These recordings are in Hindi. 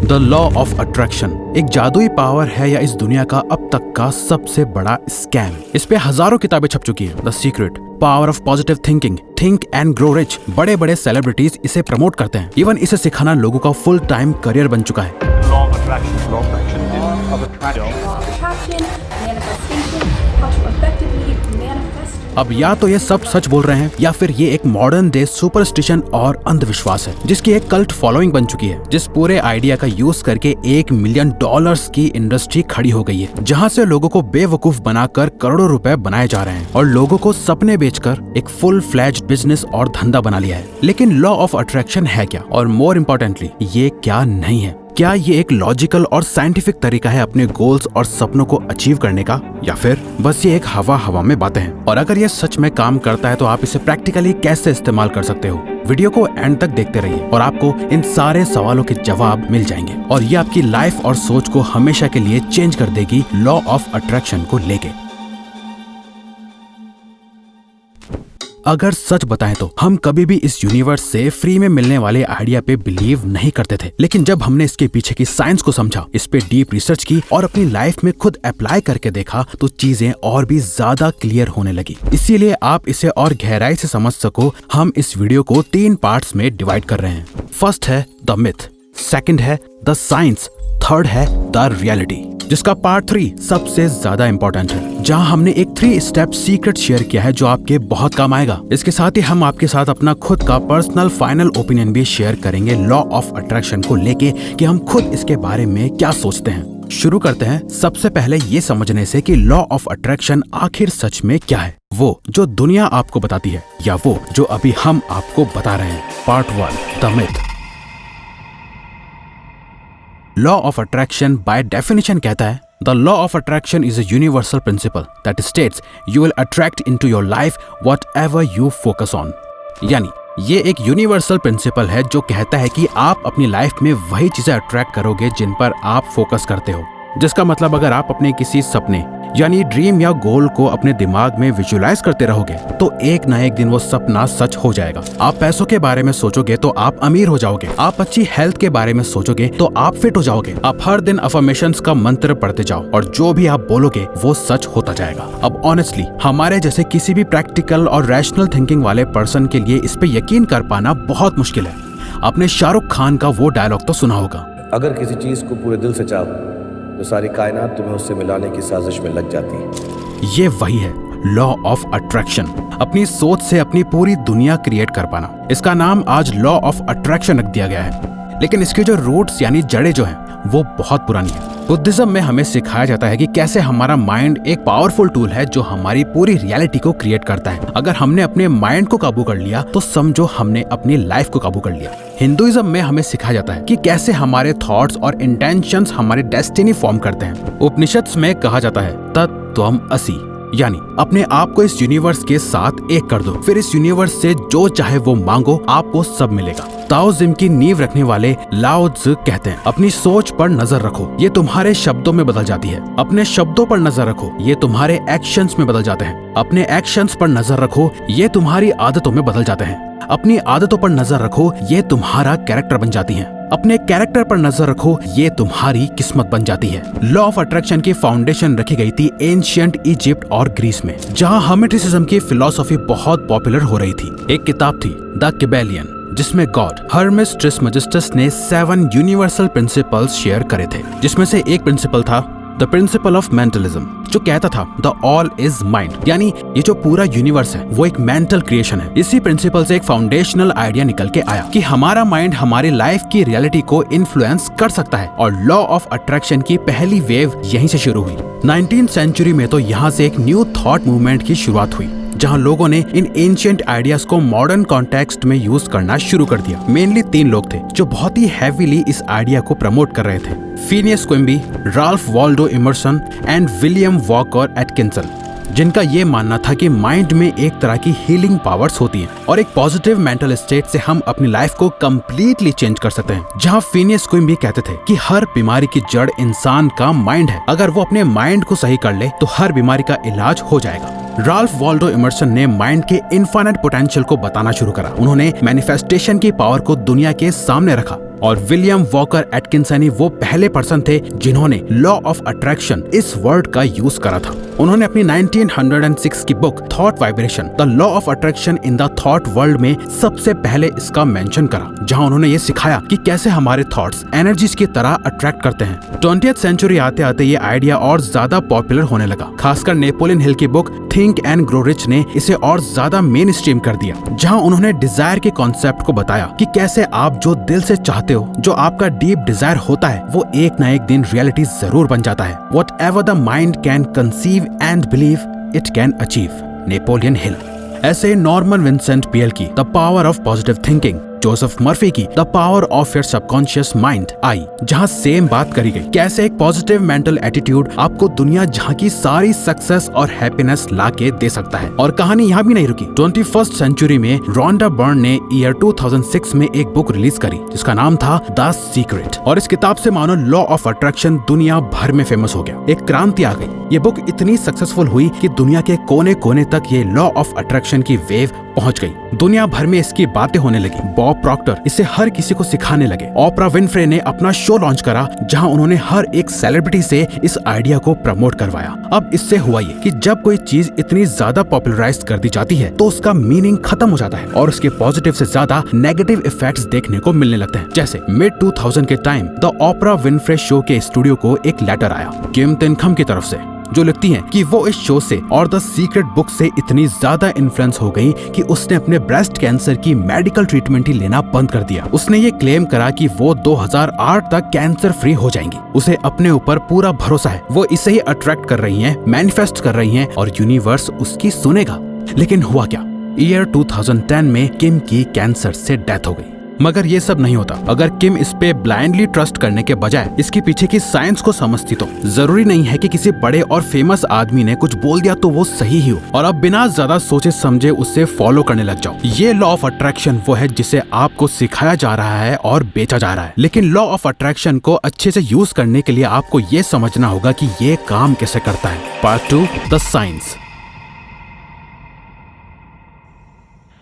द लॉ ऑफ अट्रैक्शन एक जादुई पावर है या इस दुनिया का अब तक का सबसे बड़ा स्कैम। इस पे हजारों किताबें छप चुकी हैं। The secret, power of positive thinking, think and grow rich. बड़े बड़े सेलिब्रिटीज इसे प्रमोट करते हैं। इवन इसे सिखाना लोगों का फुल टाइम करियर बन चुका है। अब या तो ये सब सच बोल रहे हैं या फिर ये एक मॉडर्न डे सुपरस्टिशन और अंधविश्वास है जिसकी एक कल्ट फॉलोइंग बन चुकी है। जिस पूरे आइडिया का यूज करके $1 मिलियन की इंडस्ट्री खड़ी हो गई है, जहां से लोगों को बेवकूफ बनाकर करोड़ों रुपए बनाए जा रहे हैं और लोगों को सपने बेचकर एक फुल फ्लैज्ड बिजनेस और धंधा बना लिया है। लेकिन लॉ ऑफ अट्रैक्शन है क्या, और मोर इम्पोर्टेंटली ये क्या नहीं है? क्या ये एक लॉजिकल और साइंटिफिक तरीका है अपने गोल्स और सपनों को अचीव करने का, या फिर बस ये एक हवा में बातें हैं? और अगर ये सच में काम करता है तो आप इसे प्रैक्टिकली कैसे इस्तेमाल कर सकते हो? वीडियो को एंड तक देखते रहिए और आपको इन सारे सवालों के जवाब मिल जाएंगे और ये आपकी लाइफ और सोच को हमेशा के लिए चेंज कर देगी लॉ ऑफ अट्रैक्शन को लेके। अगर सच बताएं तो हम कभी भी इस यूनिवर्स से फ्री में मिलने वाले आइडिया पे बिलीव नहीं करते थे, लेकिन जब हमने इसके पीछे की साइंस को समझा, इस पे डीप रिसर्च की और अपनी लाइफ में खुद अप्लाई करके देखा तो चीजें और भी ज्यादा क्लियर होने लगी। इसीलिए आप इसे और गहराई से समझ सको, हम इस वीडियो को 3 पार्ट्स में डिवाइड कर रहे हैं। फर्स्ट है द मिथ, सेकंड है द साइंस, थर्ड है द रियलिटी, जिसका पार्ट 3 सबसे ज्यादा इंपॉर्टेंट है, जहां हमने एक 3 स्टेप सीक्रेट शेयर किया है जो आपके बहुत काम आएगा। इसके साथ ही हम आपके साथ अपना खुद का पर्सनल फाइनल ओपिनियन भी शेयर करेंगे लॉ ऑफ अट्रैक्शन को लेके कि हम खुद इसके बारे में क्या सोचते हैं। शुरू करते हैं सबसे पहले ये समझने से कि लॉ ऑफ अट्रैक्शन आखिर सच में क्या है, वो जो दुनिया आपको बताती है या वो जो अभी हम आपको बता रहे हैं। Part 1, the myth. Law of attraction by definition कहता है, the law of attraction is a universal principal that states you will attract into your life whatever you focus on. यानी ये एक यूनिवर्सल प्रिंसिपल है जो कहता है कि आप अपनी लाइफ में वही चीजें अट्रैक्ट करोगे जिन पर आप फोकस करते हो। जिसका मतलब अगर आप अपने किसी सपने यानी ड्रीम या गोल को अपने दिमाग में विजुअलाइज करते रहोगे तो एक ना एक दिन वो सपना सच हो जाएगा। आप पैसों के बारे में सोचोगे तो आप अमीर हो जाओगे। आप अच्छी हेल्थ के बारे में सोचोगे तो आप फिट हो जाओगे। आप हर दिन अफर्मेशंस का मंत्र पढ़ते जाओ और जो भी आप बोलोगे वो सच होता जाएगा। अब ऑनेस्टली हमारे जैसे किसी भी प्रैक्टिकल और रैशनल थिंकिंग वाले पर्सन के लिए इस पे यकीन कर पाना बहुत मुश्किल है। आपने शाहरुख खान का वो डायलॉग तो सुना होगा, अगर किसी चीज को पूरे दिल से चाहो तो सारी कायनात तुम्हें उससे मिलाने की साजिश में लग जाती है। ये वही है लॉ ऑफ अट्रैक्शन, अपनी सोच से अपनी पूरी दुनिया क्रिएट कर पाना। इसका नाम आज लॉ ऑफ अट्रैक्शन रख दिया गया है, लेकिन इसके जो रूट्स यानी जड़ें जो हैं वो बहुत पुरानी है। बुद्धिज्म में हमें सिखाया जाता है कि कैसे हमारा माइंड एक पावरफुल टूल है जो हमारी पूरी रियलिटी को क्रिएट करता है। अगर हमने अपने माइंड को काबू कर लिया तो समझो हमने अपनी लाइफ को काबू कर लिया। हिंदुइज्म में हमें सिखाया जाता है कि कैसे हमारे थॉट्स और इंटेंशंस हमारे डेस्टिनी फॉर्म करते हैं। उपनिषद में कहा जाता है तत्त्वमसि, यानी अपने आप को इस यूनिवर्स के साथ एक कर दो, फिर इस यूनिवर्स से जो चाहे वो मांगो, आपको सब मिलेगा। ताओइज्म की नींव रखने वाले लाओ त्से कहते हैं, अपनी सोच पर नजर रखो, ये तुम्हारे शब्दों में बदल जाती है। अपने शब्दों पर नजर रखो, ये तुम्हारे एक्शंस में बदल जाते हैं। अपने एक्शंस पर नजर रखो, ये तुम्हारी आदतों में बदल जाते हैं। अपनी आदतों पर नजर रखो, ये तुम्हारा कैरेक्टर बन जाती है। अपने कैरेक्टर पर नजर रखो, ये तुम्हारी किस्मत बन जाती है। लॉ ऑफ अट्रैक्शन की फाउंडेशन रखी गई थी एंशिएंट इजिप्ट और ग्रीस में, जहां हर्मेटिसिज्म की फिलॉसफी बहुत पॉपुलर हो रही थी। एक किताब थी द किबेलियन, जिसमें गॉड हर्मेस ट्रिस्मेजिस्टस ने 7 यूनिवर्सल प्रिंसिपल्स शेयर करे थे, जिसमें से एक प्रिंसिपल था द प्रिंसिपल ऑफ मेंटलिज्म, जो कहता था द ऑल इज माइंड, यानी ये जो पूरा यूनिवर्स है वो एक मेंटल क्रिएशन है। इसी प्रिंसिपल से एक फाउंडेशनल आइडिया निकल के आया कि हमारा माइंड हमारी लाइफ की रियलिटी को इन्फ्लुएंस कर सकता है, और लॉ ऑफ अट्रैक्शन की पहली वेव यहीं से शुरू हुई। 19th सेंचुरी में तो यहाँ से एक न्यू थॉट मूवमेंट की शुरुआत हुई, जहां लोगों ने इन एंशिएंट आइडियाज को मॉडर्न कॉन्टेक्स्ट में यूज करना शुरू कर दिया। मेनली 3 लोग थे जो बहुत ही हैवीली इस आइडिया को प्रमोट कर रहे थे, Phineas Quimby, Ralph Waldo Emerson and William Walker Atkinson, जिनका ये मानना था कि माइंड में एक तरह की हीलिंग पावर्स होती हैं और एक पॉजिटिव मेंटल स्टेट से हम अपनी लाइफ को कंप्लीटली चेंज कर सकते हैं। जहां फिनियस क्विम्बी कहते थे कि हर बीमारी की जड़ इंसान का माइंड है, अगर वो अपने माइंड को सही कर ले तो हर बीमारी का इलाज हो जाएगा। राल्फ वॉल्डो इमर्सन ने माइंड के इनफाइनाइट पोटेंशियल को बताना शुरू करा। उन्होंने मैनिफेस्टेशन की पावर को दुनिया के सामने रखा और विलियम वॉकर एटकिंसन ही वो पहले पर्सन थे जिन्होंने लॉ ऑफ अट्रैक्शन इस वर्ड का यूज करा था। उन्होंने अपनी 1906 की book thought vibration the law of attraction in the thought world में सबसे पहले इसका मेंशन करा, जहां उन्होंने ये सिखाया कि कैसे हमारे थॉट्स एनर्जीज की तरह अट्रैक्ट करते हैं। 20th सेंचुरी आते आते ये आइडिया और ज्यादा पॉपुलर होने लगा। खासकर नेपोलियन हिल की book think and grow rich ने इसे और ज्यादा मेन स्ट्रीम कर दिया, जहां उन्होंने डिजायर के कॉन्सेप्ट को बताया कि कैसे आप जो दिल से चाहते हो, जो आपका डीप डिजायर होता है, वो एक ना एक दिन रियलिटी जरूर बन जाता है। Whatever the mind can conceive and believe, it can achieve. Napoleon Hill. ऐसे नॉर्मन विंसेंट पीएल की the power of positive thinking, Joseph Murphy की the power of your subconscious mind आई, जहां सेम बात करी गई, कैसे एक पॉजिटिव मेंटल एटीट्यूड आपको दुनिया जहां की सारी सक्सेस और हैप्पीनेस लाके दे सकता है। और कहानी यहाँ भी नहीं रुकी। 21st सेंचुरी में रोंडा बर्न ने ईयर 2006 में एक बुक रिलीज करी जिसका नाम था द सीक्रेट, और इस किताब से मानो लॉ ऑफ अट्रैक्शन दुनिया भर में फेमस हो गया। एक क्रांति आ गई। ये बुक इतनी सक्सेसफुल हुई कि दुनिया के कोने कोने तक ये लॉ ऑफ अट्रैक्शन की वेव पहुंच गई। दुनिया भर में इसकी बातें होने लगी। बॉब प्रॉक्टर इसे हर किसी को सिखाने लगे। ओपरा विनफ्रे ने अपना शो लॉन्च करा जहां उन्होंने हर एक सेलिब्रिटी से इस आइडिया को प्रमोट करवाया। अब इससे हुआ ये कि जब कोई चीज इतनी ज्यादा पॉपुलराइज कर दी जाती है तो उसका मीनिंग खत्म हो जाता है और उसके पॉजिटिव से ज्यादा नेगेटिव इफेक्ट्स देखने को मिलने लगते हैं। जैसे मिड 2000 के time the Oprah Winfrey show के स्टूडियो को एक लेटर आया किम तिनखम की तरफ से, जो लिखती हैं कि वो इस शो से और द सीक्रेट बुक से इतनी ज्यादा इन्फ्लुएंस हो गई कि उसने अपने ब्रेस्ट कैंसर की मेडिकल ट्रीटमेंट ही लेना बंद कर दिया। उसने ये क्लेम करा कि वो 2008 तक कैंसर फ्री हो जाएंगी। उसे अपने ऊपर पूरा भरोसा है। वो इसे ही अट्रैक्ट कर रही हैं, मैनिफेस्ट कर रही हैं और यूनिवर्स उसकी सुनेगा। लेकिन हुआ क्या? ईयर 2010 में किम की कैंसर से डेथ हो गई। मगर ये सब नहीं होता अगर किम इस पे ब्लाइंडली ट्रस्ट करने के बजाय इसके पीछे की साइंस को समझती तो। जरूरी नहीं है कि किसी बड़े और फेमस आदमी ने कुछ बोल दिया तो वो सही ही हो और अब बिना ज्यादा सोचे समझे उसे फॉलो करने लग जाओ। ये लॉ ऑफ अट्रैक्शन वो है जिसे आपको सिखाया जा रहा है और बेचा जा रहा है। लेकिन लॉ ऑफ अट्रैक्शन को अच्छे से यूज करने के लिए आपको ये समझना होगा कि ये काम कैसे करता है। Part 2 the science.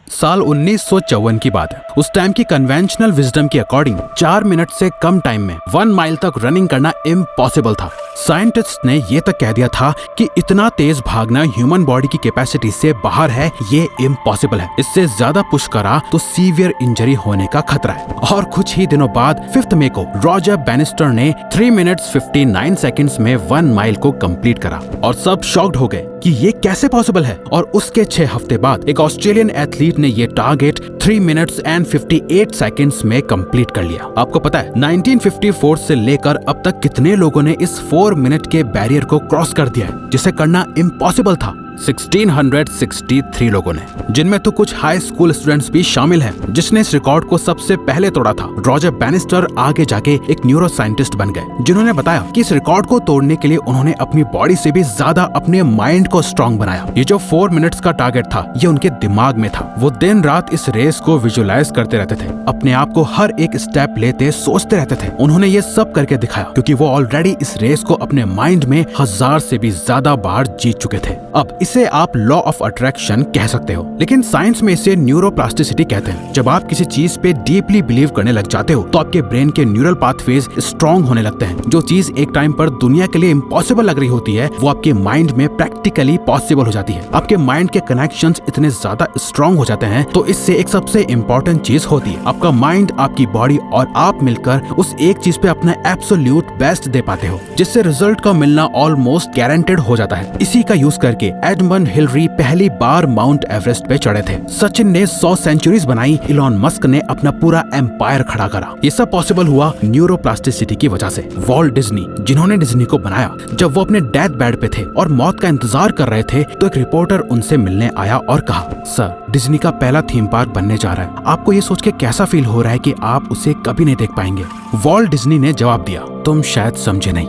साल 1954 की बात है। उस टाइम की कन्वेंशनल विजडम के अकॉर्डिंग 4 मिनट से कम टाइम में 1 माइल तक रनिंग करना इम्पॉसिबल था। साइंटिस्ट ने ये तक कह दिया था कि इतना तेज भागना ह्यूमन बॉडी की कैपेसिटी से बाहर है, ये इम्पॉसिबल है। इससे ज्यादा पुश करा तो सीवियर इंजरी होने का खतरा है। और कुछ ही दिनों बाद 5 मई को रॉजर बैनिस्टर ने 3 मिनट्स 59 सेकंड्स में 1 माइल को कंप्लीट करा और सब शॉक्ड हो गए कि ये कैसे पॉसिबल है। और उसके 6 हफ्ते बाद एक ऑस्ट्रेलियन एथलीट ने ये टारगेट 3 मिनट्स एंड 58 सेकंड्स में कंप्लीट कर लिया। आपको पता है 1954 से लेकर अब तक कितने लोगों ने इस 4 मिनट के बैरियर को क्रॉस कर दिया है, जिसे करना इम्पॉसिबल था? 1663 लोगों ने, जिनमें तो कुछ हाई स्कूल स्टूडेंट्स भी शामिल हैं। जिसने इस रिकॉर्ड को सबसे पहले तोड़ा था रॉजर बैनिस्टर आगे जाके एक न्यूरो साइंटिस्ट बन गए, जिन्होंने बताया कि इस रिकॉर्ड को तोड़ने के लिए उन्होंने अपनी बॉडी से भी ज्यादा अपने माइंड को स्ट्रॉन्ग बनाया। ये जो 4 मिनट्स का टारगेट था ये उनके दिमाग में था। वो दिन रात इस रेस को विजुअलाइज करते रहते थे, अपने आप को हर एक स्टेप लेते सोचते रहते थे। उन्होंने ये सब करके दिखाया क्योंकि वो ऑलरेडी इस रेस को अपने माइंड में 1000 से भी ज्यादा बार जीत चुके थे। अब इसे आप लॉ ऑफ अट्रैक्शन कह सकते हो, लेकिन साइंस में इसे न्यूरोप्लास्टिसिटी कहते हैं। जब आप किसी चीज पे डीपली बिलीव करने लग जाते हो तो आपके ब्रेन के न्यूरल पाथवेज स्ट्रॉन्ग होने लगते हैं। जो चीज एक टाइम पर दुनिया के लिए इम्पॉसिबल लग रही होती है वो आपके माइंड में प्रैक्टिकली पॉसिबल हो जाती है। आपके माइंड के कनेक्शंस इतने ज्यादा स्ट्रॉन्ग हो जाते हैं तो इससे एक सबसे इम्पोर्टेंट चीज होती है, आपका माइंड, आपकी बॉडी और आप मिलकर उस एक चीज पे अपना एब्सोल्यूट बेस्ट दे पाते हो, जिससे रिजल्ट का मिलना ऑलमोस्ट गारंटेड हो जाता है। इसी का यूज करके एडमंड हिलरी पहली बार माउंट एवरेस्ट पे चढ़े थे। सचिन ने 100 सेंचुरीज बनाई, इलॉन मस्क ने अपना पूरा एम्पायर खड़ा करा। ये सब पॉसिबल हुआ न्यूरोप्लास्टिसिटी की वजह से। वॉल्ट डिज्नी, जिन्होंने डिज्नी को बनाया, जब वो अपने डेथ बेड पे थे और मौत का इंतजार कर रहे थे तो एक रिपोर्टर उनसे मिलने आया और कहा, सर, डिज्नी का पहला थीम पार्क बनने जा रहा है, आपको ये सोच के कैसा फील हो रहा है कि आप उसे कभी नहीं देख पाएंगे? वॉल्ट डिज्नी ने जवाब दिया, तुम शायद समझे नहीं,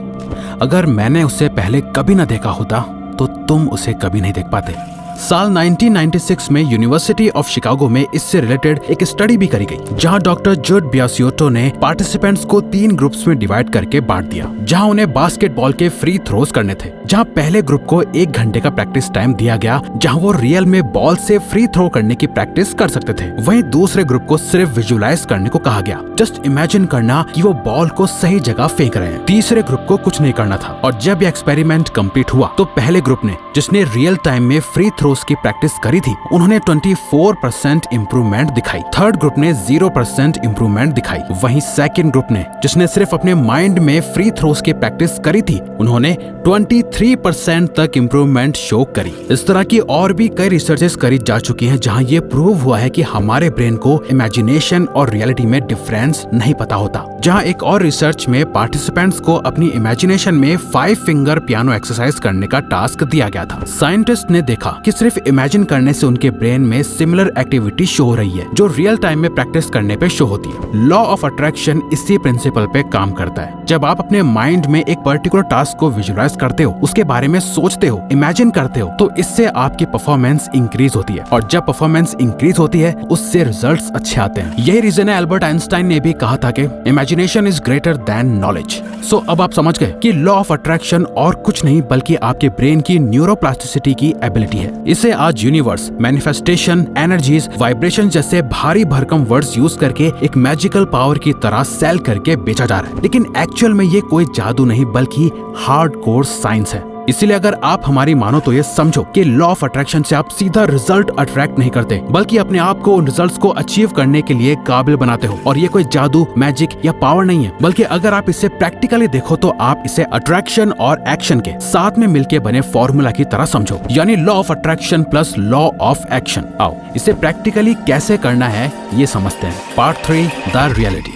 अगर मैंने उसे पहले कभी न देखा होता तो तुम उसे कभी नहीं देख पाते। साल 1996 में यूनिवर्सिटी ऑफ शिकागो में इससे रिलेटेड एक स्टडी भी करी गई, जहां डॉक्टर जुड बियासियोटो ने पार्टिसिपेंट्स को 3 ग्रुप्स में डिवाइड करके बांट दिया, जहां उन्हें बास्केटबॉल के फ्री थ्रोज करने थे। जहां पहले ग्रुप को 1 घंटे का प्रैक्टिस टाइम दिया गया, जहां वो रियल में बॉल से फ्री थ्रो करने की प्रैक्टिस कर सकते थे। वहीं दूसरे ग्रुप को सिर्फ विजुअलाइज करने को कहा गया, जस्ट इमेजिन करना कि वो बॉल को सही जगह फेंक रहे हैं। तीसरे ग्रुप को कुछ नहीं करना था। और जब ये एक्सपेरिमेंट कंप्लीट हुआ तो पहले ग्रुप ने, जिसने रियल टाइम में फ्री थ्रोज की प्रैक्टिस करी थी, उन्होंने 24% इंप्रूवमेंट दिखाई। थर्ड ग्रुप ने 0% इंप्रूवमेंट दिखाई। वहीं सेकंड ग्रुप ने, जिसने सिर्फ अपने माइंड में फ्री थ्रोज की प्रैक्टिस करी थी, उन्होंने 23% तक इंप्रूवमेंट शो करी। इस तरह की और भी कई रिसर्चेस करी जा चुकी हैं, जहां ये प्रूव हुआ है कि हमारे ब्रेन को इमेजिनेशन और रियलिटी में डिफरेंस नहीं पता होता। जहां एक और रिसर्च में पार्टिसिपेंट्स को अपनी इमेजिनेशन में 5 फिंगर पियानो एक्सरसाइज करने का टास्क दिया गया था। साइंटिस्ट ने देखा कि सिर्फ इमेजिन करने से उनके ब्रेन में सिमिलर एक्टिविटी शो हो रही है, जो रियल टाइम में प्रैक्टिस करने पे शो होती है। लॉ ऑफ अट्रैक्शन इसी प्रिंसिपल पे काम करता है। जब आप अपने माइंड में एक पर्टिकुलर टास्क को विजुअलाइज करते हो, उसके बारे में सोचते हो, इमेजिन करते हो, तो इससे आपकी परफॉर्मेंस इंक्रीज होती है। और जब परफॉर्मेंस इंक्रीज होती है, उससे रिजल्ट्स अच्छे आते हैं। यही रीजन है अल्बर्ट आइंस्टाइन ने भी कहा था कि imagination is greater than knowledge. So अब आप समझ गए कि लॉ ऑफ अट्रैक्शन और कुछ नहीं बल्कि आपके ब्रेन की न्यूरोप्लास्टिसिटी की एबिलिटी है। इसे आज यूनिवर्स, मैनिफेस्टेशन, एनर्जीज, वाइब्रेशन जैसे भारी भरकम वर्ड्स यूज करके एक मैजिकल पावर की तरह सेल करके बेचा जा रहा है। लेकिन एक्चुअल में ये कोई जादू नहीं बल्कि हार्डकोर साइंस है। इसीलिए अगर आप हमारी मानो तो ये समझो कि लॉ ऑफ अट्रैक्शन से आप सीधा रिजल्ट अट्रैक्ट नहीं करते, बल्कि अपने आप को उन रिजल्ट्स को अचीव करने के लिए काबिल बनाते हो। और ये कोई जादू, मैजिक या पावर नहीं है, बल्कि अगर आप इसे प्रैक्टिकली देखो तो आप इसे अट्रैक्शन और एक्शन के साथ में मिलके बने फॉर्मूला की तरह समझो, यानी law of attraction plus law of action. आओ इसे प्रैक्टिकली कैसे करना है ये समझते हैं। Part 3, the reality.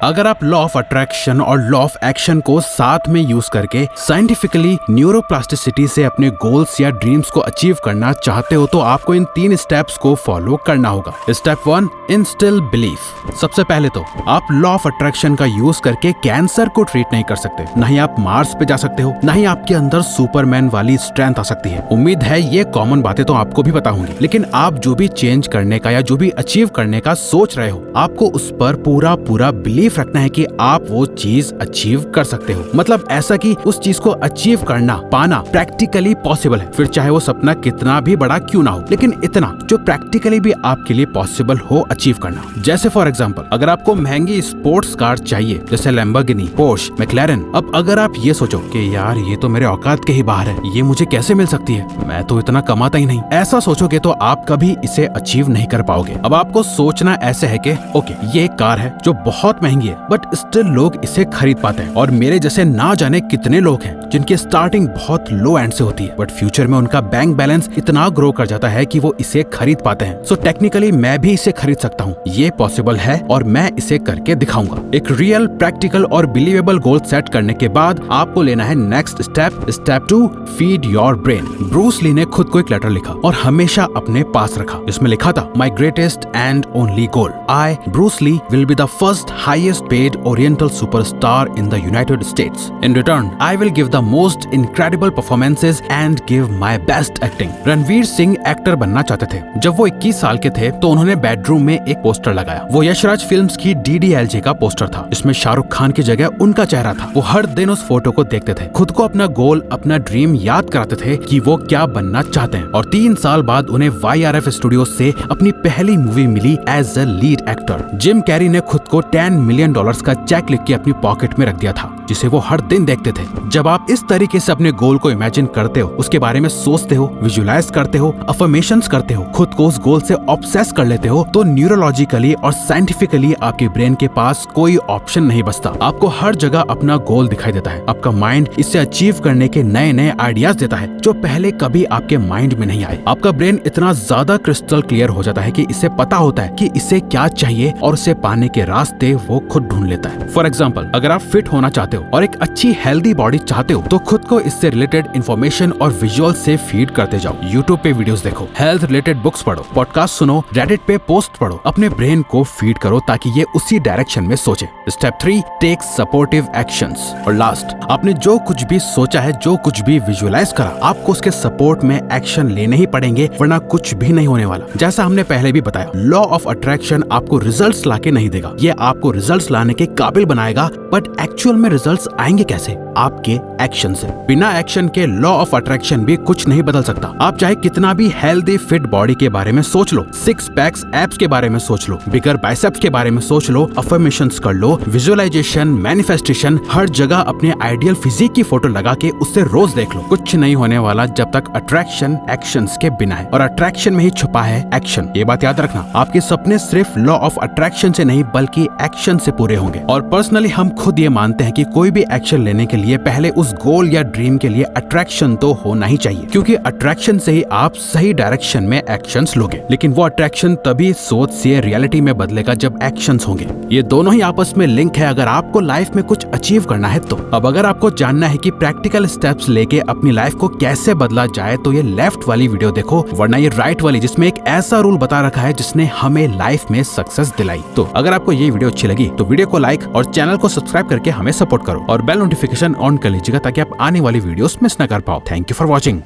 अगर आप लॉ ऑफ अट्रैक्शन और लॉ ऑफ एक्शन को साथ में यूज करके साइंटिफिकली न्यूरोप्लास्टिसिटी से अपने गोल्स या ड्रीम्स को अचीव करना चाहते हो, तो आपको इन 3 स्टेप्स को फॉलो करना होगा। Step 1, instil belief. सबसे पहले तो आप लॉ ऑफ अट्रैक्शन का यूज करके कैंसर को ट्रीट नहीं कर सकते, न ही आप मार्स पे जा सकते हो, न ही आपके अंदर सुपरमैन वाली स्ट्रेंथ आ सकती है। उम्मीद है ये कॉमन बातें तो आपको भी पता होंगी, लेकिन आप जो भी चेंज करने का या जो भी अचीव करने का सोच रहे हो, आपको उस पर पूरा बिलीफ रखना है कि आप वो चीज अचीव कर सकते हो। मतलब ऐसा कि उस चीज को अचीव करना, पाना प्रैक्टिकली पॉसिबल है, फिर चाहे वो सपना कितना भी बड़ा क्यों ना हो, लेकिन इतना जो प्रैक्टिकली भी आपके लिए पॉसिबल हो अचीव करना। जैसे फॉर एग्जांपल, अगर आपको महंगी स्पोर्ट्स कार चाहिए, जैसे लैम्बोर्गिनी, पोर्श, मैक्लेरन, अब अगर आप ये सोचो कि यार ये तो मेरे औकात के ही बाहर है, ये मुझे कैसे मिल सकती है, मैं तो इतना कमाता ही नहीं, ऐसा सोचोगे तो आप कभी इसे अचीव नहीं कर पाओगे। अब आपको सोचना ऐसे है कि ओके, ये एक कार है जो बहुत महंगी है, बट स्टिल लोग इसे खरीद पाते हैं, और मेरे जैसे ना जाने कितने लोग हैं जिनकी स्टार्टिंग बहुत लो एंड से होती है, बट फ्यूचर में उनका बैंक बैलेंस इतना ग्रो कर जाता है कि वो इसे खरीद पाते हैं। सो टेक्निकली मैं भी इसे खरीद सकता हूँ, ये पॉसिबल है और मैं इसे करके दिखाऊंगा। एक रियल, प्रैक्टिकल और बिलीवेबल गोल सेट करने के बाद आपको लेना है next step, step 2, feed your brain. Bruce Lee ने खुद को एक लेटर लिखा और हमेशा अपने पास रखा। इसमें लिखा था, my greatest and only goal, I Bruce Lee will be the first highest paid Oriental superstar in the United States. In return, I will give the most incredible performances and give my best acting. Ranveer Singh actor बनना चाहते थे। जब वो 21 साल के थे तो उन्होंने बेडरूम में एक पोस्टर लगाया। वो यशराज फिल्म्स की DDLJ का पोस्टर था। इसमें शाहरुख खान की जगह उनका चेहरा था। वो हर दिन उस फोटो को देखते थे, खुद को अपना गोल, अपना ड्रीम याद कराते थे कि वो क्या बनना चाहते हैं। और 3 साल बाद उन्हें YRF स्टूडियो से अपनी पहली मूवी मिली as a lead actor. Jim Carrey ने खुद को $10 मिलियन का चेक लिख के अपनी पॉकेट में रख दिया था, जिसे वो हर दिन देखते थे। जब आप इस तरीके से अपने गोल को इमेजिन करते हो, उसके बारे में सोचते हो, विजुअलाइज करते हो, अफर्मेशंस करते हो, खुद को उस गोल से ऑब्सेस कर लेते हो, तो न्यूरोलॉजिकली और साइंटिफिकली आपके ब्रेन के पास कोई ऑप्शन नहीं बचता। आपको हर जगह अपना गोल दिखाई देता है। आपका माइंड इसे अचीव करने के नए नए आइडियाज देता है जो पहले कभी आपके माइंड में नहीं आए। आपका ब्रेन इतना ज्यादा क्रिस्टल क्लियर हो जाता है कि इसे पता होता है कि इसे क्या चाहिए और उसे पाने के रास्ते वो खुद ढूंढ लेता है। फॉर एग्जाम्पल, अगर आप फिट होना चाहते चाहते हो और एक अच्छी हेल्दी बॉडी चाहते हो तो खुद को इससे रिलेटेड इन्फॉर्मेशन और विजुअल से फीड करते जाओ। यूट्यूब पे वीडियोस देखो, हेल्थ रिलेटेड बुक्स पढ़ो, पॉडकास्ट सुनो, रेडिट पे पोस्ट पढ़ो, अपने ब्रेन को फीड करो ताकि ये उसी डायरेक्शन में सोचे। Step 3, take supportive actions. और लास्ट, आपने जो कुछ भी सोचा है, जो कुछ भी विजुअलाइज करा, आपको उसके सपोर्ट में एक्शन लेने ही पड़ेंगे, वरना कुछ भी नहीं होने वाला। जैसा हमने पहले भी बताया, लॉ ऑफ अट्रैक्शन आपको रिजल्ट्स लाके नहीं देगा, ये आपको रिजल्ट्स लाने के काबिल बनाएगा, बट एक्चुअल में रिजल्ट्स आएंगे कैसे? आपके एक्शन से। बिना एक्शन के लॉ ऑफ अट्रैक्शन भी कुछ नहीं बदल सकता। आप चाहे कितना भी हेल्दी फिट बॉडी के बारे में सोच लो, 6 पैक्स एब्स के बारे में सोच लो, बिगर बाइसेप्स के बारे में सोच लो, अफर्मेशंस कर लो, विजुअलाइजेशन, मैनिफेस्टेशन, हर जगह अपने आइडियल फिजिक की फोटो लगा के उससे रोज देख लो, कुछ नहीं होने वाला जब तक अट्रैक्शन एक्शंस के बिना है। और अट्रैक्शन में ही छुपा है एक्शन, ये बात याद रखना। आपके सपने सिर्फ लॉ ऑफ अट्रैक्शन से नहीं बल्कि एक्शन से पूरे होंगे। और पर्सनली हम खुद ये मानते हैं कि कोई भी एक्शन लेने के लिए पहले उस गोल या ड्रीम के लिए अट्रैक्शन तो होना ही चाहिए, क्योंकि अट्रैक्शन से ही आप सही डायरेक्शन में एक्शंस लोगे। लेकिन वो अट्रैक्शन तभी सोच से रियलिटी में बदलेगा जब एक्शंस होंगे। ये दोनों ही आपस में लिंक है अगर आपको लाइफ में कुछ अचीव करना है तो। अब अगर आपको जानना है कि प्रैक्टिकल स्टेप्स लेके अपनी लाइफ को कैसे बदला जाए तो ये लेफ्ट वाली वीडियो देखो, वरना ये राइट वाली जिसमें एक ऐसा रूल बता रखा है जिसने हमें लाइफ में सक्सेस दिलाई। तो अगर आपको ये वीडियो अच्छी लगी तो वीडियो को लाइक और चैनल को सब्सक्राइब करके हमें सपोर्ट करो और बेल नोटिफिकेशन ऑन कर लीजिएगा ताकि आप आने वाली वीडियोस मिस ना कर पाओ। Thank you for watching.